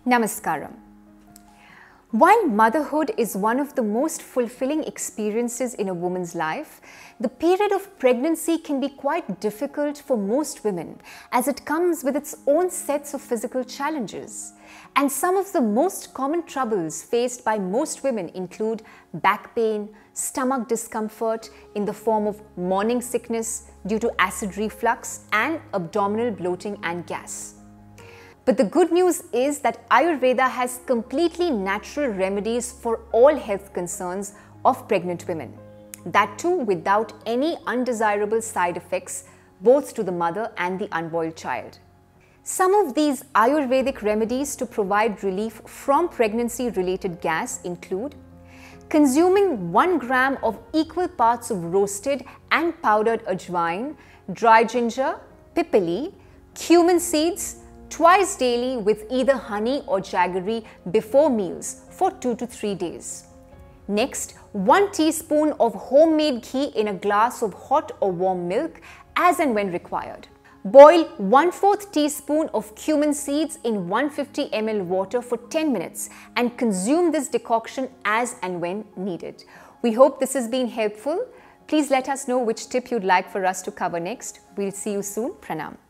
Namaskaram. While motherhood is one of the most fulfilling experiences in a woman's life, the period of pregnancy can be quite difficult for most women as it comes with its own sets of physical challenges. And some of the most common troubles faced by most women include back pain, stomach discomfort in the form of morning sickness due to acid reflux, and abdominal bloating and gas. But the good news is that Ayurveda has completely natural remedies for all health concerns of pregnant women. That too without any undesirable side effects both to the mother and the unborn child. Some of these Ayurvedic remedies to provide relief from pregnancy-related gas include consuming 1 gram of equal parts of roasted and powdered ajwain, dry ginger, pippali, cumin seeds, twice daily with either honey or jaggery before meals for 2 to 3 days. Next, 1 teaspoon of homemade ghee in a glass of hot or warm milk as and when required. Boil 1/4 teaspoon of cumin seeds in 150 ml water for 10 minutes and consume this decoction as and when needed. We hope this has been helpful. Please let us know which tip you'd like for us to cover next. We'll see you soon. Pranam.